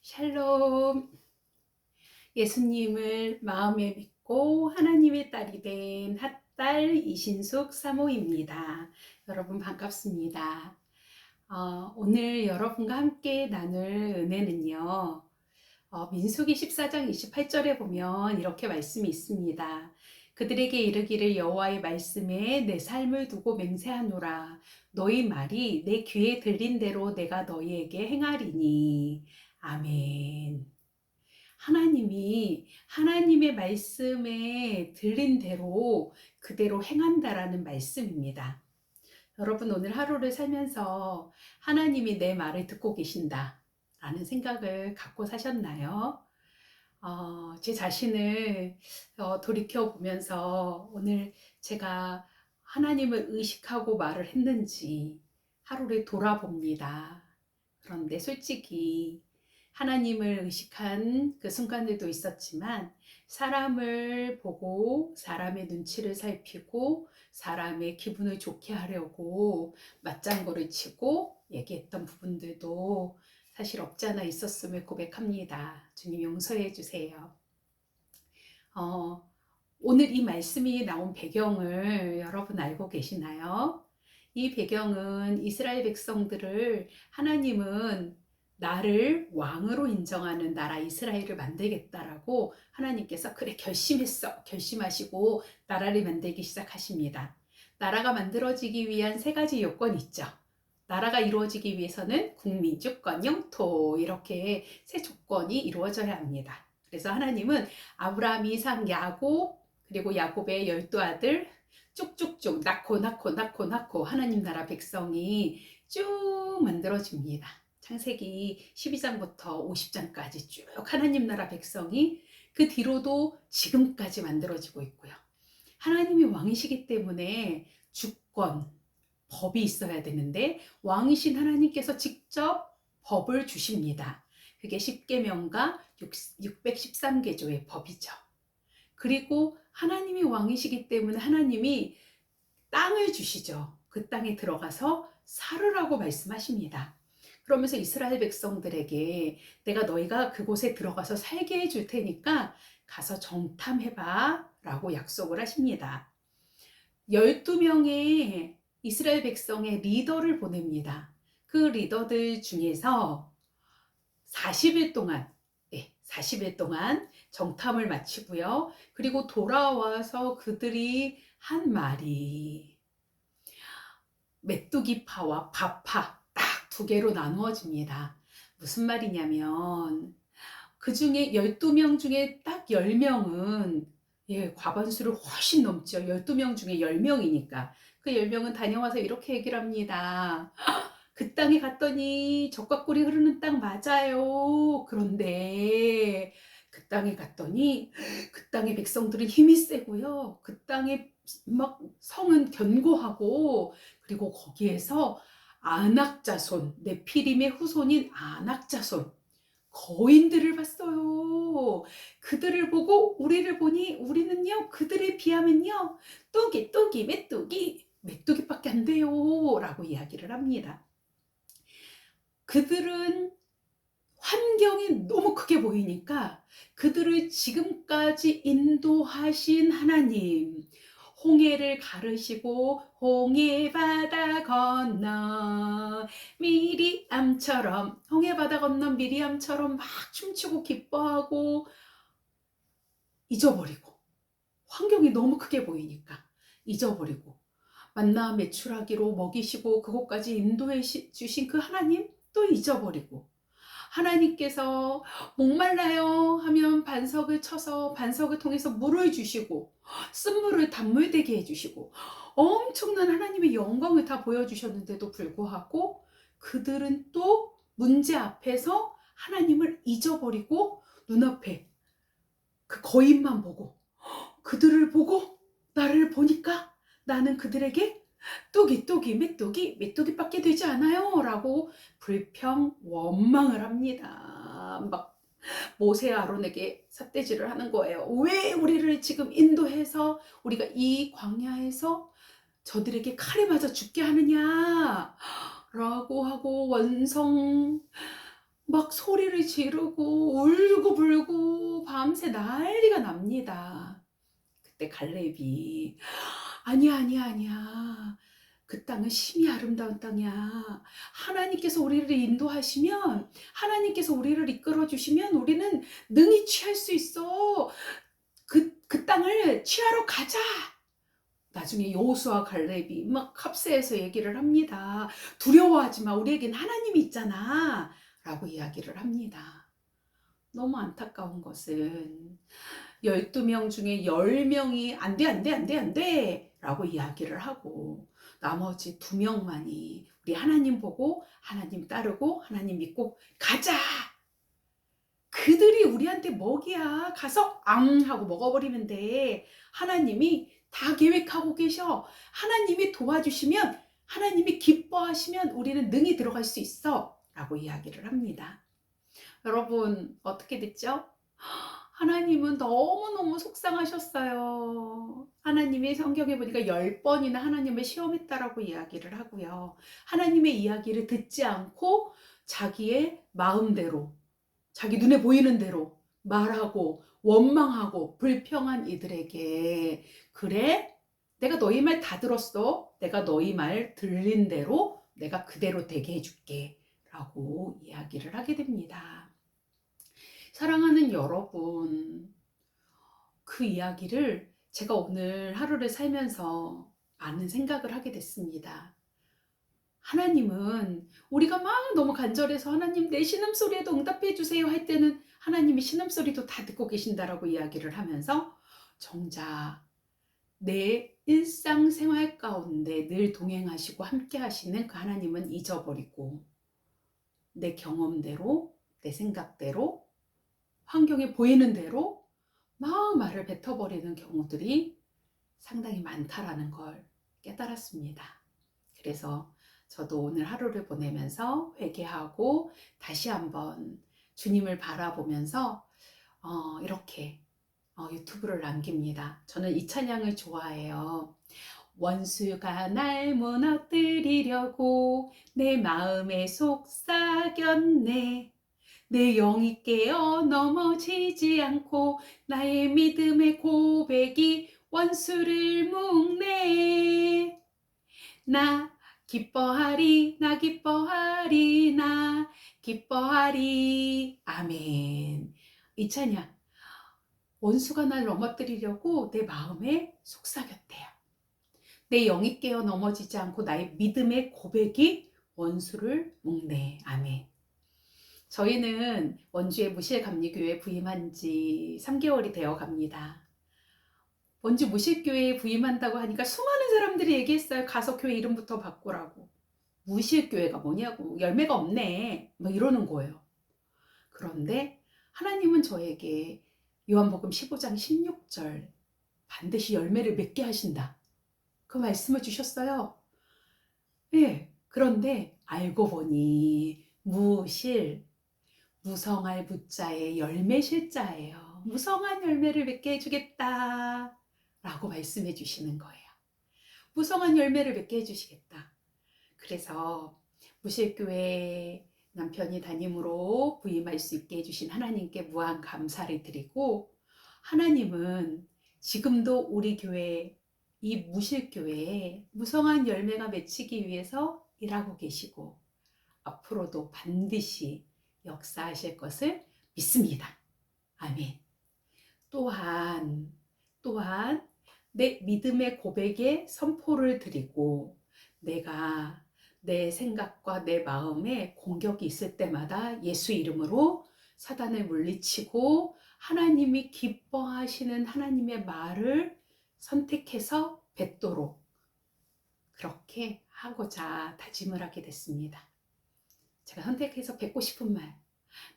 샬롬. 예수님을 마음에 믿고 하나님의 딸이 된 핫딸 이신숙 사모입니다. 여러분 반갑습니다. 오늘 여러분과 함께 나눌 은혜는요. 민수기 14장 28절에 보면 이렇게 말씀이 있습니다. 그들에게 이르기를 여호와의 말씀에 내 삶을 두고 맹세하노라. 너희 말이 내 귀에 들린 대로 내가 너희에게 행하리니. 아멘. 하나님이 하나님의 말씀에 들린 대로 그대로 행한다라는 말씀입니다. 여러분 오늘 하루를 살면서 하나님이 내 말을 듣고 계신다 라는 생각을 갖고 사셨나요? 제 자신을 돌이켜 보면서 오늘 제가 하나님을 의식하고 말을 했는지 하루를 돌아봅니다. 그런데 솔직히 하나님을 의식한 그 순간들도 있었지만 사람을 보고 사람의 눈치를 살피고 사람의 기분을 좋게 하려고 맞장구를 치고 얘기했던 부분들도 사실 없지 않아 있었음을 고백합니다. 주님 용서해 주세요. 오늘 이 말씀이 나온 배경을 여러분 알고 계시나요? 이 배경은 이스라엘 백성들을 하나님은 나를 왕으로 인정하는 나라 이스라엘을 만들겠다라고 하나님께서 그래 결심했어 결심하시고 나라를 만들기 시작하십니다. 나라가 만들어지기 위한 세 가지 요건이 있죠. 나라가 이루어지기 위해서는 국민, 주권, 영토 이렇게 세 조건이 이루어져야 합니다. 그래서 하나님은 아브라함, 이삭, 야곱 그리고 야곱의 12아들 쭉쭉쭉 낳고 하나님 나라 백성이 쭉 만들어집니다. 창세기 12장부터 50장까지 쭉 하나님 나라 백성이 그 뒤로도 지금까지 만들어지고 있고요. 하나님이 왕이시기 때문에 주권, 법이 있어야 되는데 왕이신 하나님께서 직접 법을 주십니다. 그게 십계명과 613개조의 법이죠. 그리고 하나님이 왕이시기 때문에 하나님이 땅을 주시죠. 그 땅에 들어가서 살으라고 말씀하십니다. 그러면서 이스라엘 백성들에게 내가 너희가 그곳에 들어가서 살게 해줄 테니까 가서 정탐해봐 라고 약속을 하십니다. 12명의 이스라엘 백성의 리더를 보냅니다. 그 리더들 중에서 40일 동안 40일 동안 정탐을 마치고요. 그리고 돌아와서 그들이 한 말이 메뚜기파와 밥파 딱 두 개로 나누어집니다. 무슨 말이냐면 그 중에 12명 중에 딱 10명은 과반수를 훨씬 넘죠. 12명 중에 10명이니까. 그 10명은 다녀와서 이렇게 얘기를 합니다. 그 땅에 갔더니 젖과 꿀이 흐르는 땅 맞아요. 그런데 그 땅에 갔더니 그 땅의 백성들은 힘이 세고요. 그 땅에 막 성은 견고하고 그리고 거기에서 아낙자손, 네피림의 후손인 아낙자손 거인들을 봤어요. 그들을 보고 우리를 보니 우리는요 그들에 비하면요 뚜기 메뚜기밖에 안 돼요 라고 이야기를 합니다. 그들은 환경이 너무 크게 보이니까 그들을 지금까지 인도하신 하나님, 홍해를 가르시고 홍해 바다 건너 미리암처럼 홍해 바다 건너 미리암처럼 막 춤추고 기뻐하고 잊어버리고 환경이 너무 크게 보이니까 잊어버리고 만나 메추라기로 먹이시고 그곳까지 인도해 주신 그 하나님 또 잊어버리고 하나님께서 목말라요 하면 반석을 쳐서 반석을 통해서 물을 주시고 쓴물을 단물되게 해주시고 엄청난 하나님의 영광을 다 보여주셨는데도 불구하고 그들은 또 문제 앞에서 하나님을 잊어버리고 눈앞에 그 거인만 보고 그들을 보고 나를 보니까 나는 그들에게 메뚜기밖에 되지 않아요 라고 불평 원망을 합니다. 막 모세 아론에게 삿대질을 하는 거예요. 왜 우리를 지금 인도해서 우리가 이 광야에서 저들에게 칼에 맞아 죽게 하느냐 라고 하고 막 소리를 지르고 울고불고 밤새 난리가 납니다. 그때 갈렙이 "아니야, 아니야, 아니야. 그 땅은 심히 아름다운 땅이야. 하나님께서 우리를 인도하시면, 하나님께서 우리를 이끌어 주시면 우리는 능히 취할 수 있어. 그 땅을 취하러 가자." 나중에 여호수아 갈렙이 막 합세해서 얘기를 합니다. "두려워하지 마. 우리에겐 하나님이 있잖아." 라고 이야기를 합니다. 너무 안타까운 것은 12명 중에 10명이 "안 돼, 안 돼, 안 돼, 안 돼." 라고 이야기를 하고, 나머지 2명만이 "우리 하나님 보고 하나님 따르고 하나님 믿고 가자." 그들이 우리한테 먹이야. 가서 앙 하고 먹어버리면 돼. 하나님이 다 계획하고 계셔. 하나님이 도와주시면, 하나님이 기뻐하시면 우리는 능히 들어갈 수 있어. 라고 이야기를 합니다. 여러분, 어떻게 됐죠? 하나님은 너무너무 속상하셨어요. 하나님이 성경에 보니까 10번이나 하나님을 시험했다라고 이야기를 하고요. 하나님의 이야기를 듣지 않고 자기의 마음대로, 자기 눈에 보이는 대로 말하고 원망하고 불평한 이들에게, "그래? 내가 너희 말 다 들었어. 내가 너희 말 들린 대로 내가 그대로 되게 해줄게." 라고 이야기를 하게 됩니다. 사랑하는 여러분, 그 이야기를 제가 오늘 하루를 살면서 많은 생각을 하게 됐습니다. 하나님은 우리가 막 너무 간절해서 "하나님 내 신음소리에도 응답해 주세요." 할 때는 하나님이 신음소리도 다 듣고 계신다라고 이야기를 하면서, 정작 내 일상생활 가운데 늘 동행하시고 함께 하시는 그 하나님은 잊어버리고, 내 경험대로, 내 생각대로, 환경에 보이는 대로 막 말을 뱉어버리는 경우들이 상당히 많다라는 걸 깨달았습니다. 그래서 저도 오늘 하루를 보내면서 회개하고 다시 한번 주님을 바라보면서 이렇게 유튜브를 남깁니다. 저는 이 찬양을 좋아해요. "원수가 날 무너뜨리려고 내 마음에 속삭였네. 내 영이 깨어 넘어지지 않고 나의 믿음의 고백이 원수를 묶네. 나 기뻐하리, 나 기뻐하리, 나 기뻐하리." 아멘. 이 찬양, 원수가 날 넘어뜨리려고 내 마음에 속삭였대요. 내 영이 깨어 넘어지지 않고 나의 믿음의 고백이 원수를 묶네. 아멘. 저희는 원주의 무실감리교회 부임한 지 3개월이 되어 갑니다. 원주 무실교회에 부임한다고 하니까 수많은 사람들이 얘기했어요. "가서 교회 이름부터 바꾸라고. 무실교회가 뭐냐고. 열매가 없네." 막 이러는 거예요. 그런데 하나님은 저에게 요한복음 15장 16절 "반드시 열매를 맺게 하신다." 그 말씀을 주셨어요. 예. 그런데 알고 보니 무성할 무자에 열매실자예요. "무성한 열매를 맺게 해주겠다." 라고 말씀해 주시는 거예요. 무성한 열매를 맺게 해주시겠다. 그래서 무실교회 남편이 담임으로 부임할 수 있게 해주신 하나님께 무한 감사를 드리고, 하나님은 지금도 우리 교회, 이 무실교회에 무성한 열매가 맺히기 위해서 일하고 계시고 앞으로도 반드시 역사하실 것을 믿습니다. 아멘. 또한 내 믿음의 고백에 선포를 드리고, 내가 내 생각과 내 마음에 공격이 있을 때마다 예수 이름으로 사단을 물리치고 하나님이 기뻐하시는 하나님의 말을 선택해서 뱉도록 그렇게 하고자 다짐을 하게 됐습니다. 제가 선택해서 뱉고 싶은 말,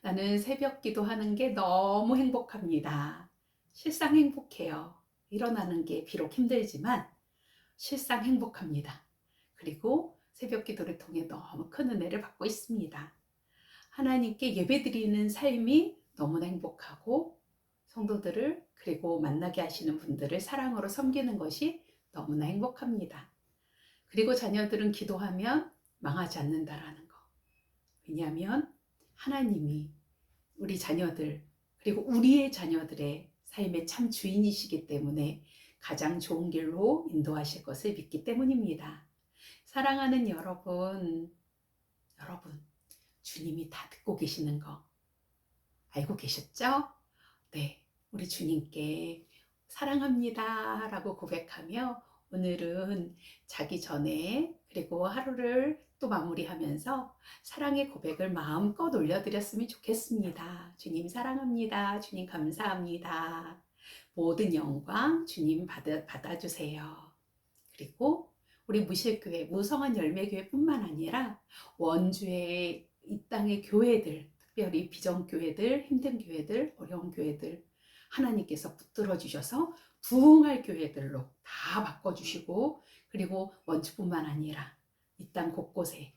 나는 새벽 기도하는 게 너무 행복합니다. 실상 행복해요. 일어나는 게 비록 힘들지만 실상 행복합니다. 그리고 새벽 기도를 통해 너무 큰 은혜를 받고 있습니다. 하나님께 예배드리는 삶이 너무나 행복하고, 성도들을 그리고 만나게 하시는 분들을 사랑으로 섬기는 것이 너무나 행복합니다. 그리고 자녀들은 기도하면 망하지 않는다라는 거. 왜냐하면 하나님이 우리 자녀들, 그리고 우리의 자녀들의 삶의 참 주인이시기 때문에 가장 좋은 길로 인도하실 것을 믿기 때문입니다. 사랑하는 여러분, 여러분, 주님이 다 듣고 계시는 거 알고 계셨죠? 네, 우리 주님께 사랑합니다 라고 고백하며 오늘은 자기 전에 그리고 하루를 또 마무리하면서 사랑의 고백을 마음껏 올려드렸으면 좋겠습니다. 주님 사랑합니다. 주님 감사합니다. 모든 영광 주님 받아주세요. 그리고 우리 무실교회, 무성한 열매교회뿐만 아니라 원주의 이 땅의 교회들, 특별히 비전교회들, 힘든 교회들, 어려운 교회들 하나님께서 붙들어 주셔서 부흥할 교회들로 다 바꿔주시고, 그리고 원주뿐만 아니라 이 땅 곳곳에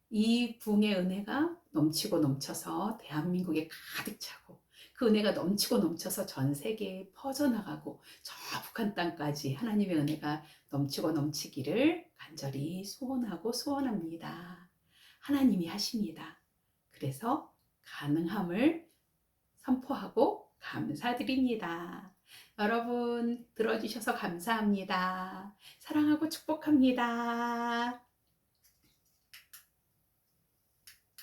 이 부흥의 은혜가 넘치고 넘쳐서 대한민국에 가득 차고, 그 은혜가 넘치고 넘쳐서 전 세계에 퍼져나가고 저 북한 땅까지 하나님의 은혜가 넘치고 넘치기를 간절히 소원하고 소원합니다. 하나님이 하십니다. 그래서 가능함을 선포하고 감사드립니다. 여러분 들어주셔서 감사합니다. 사랑하고 축복합니다.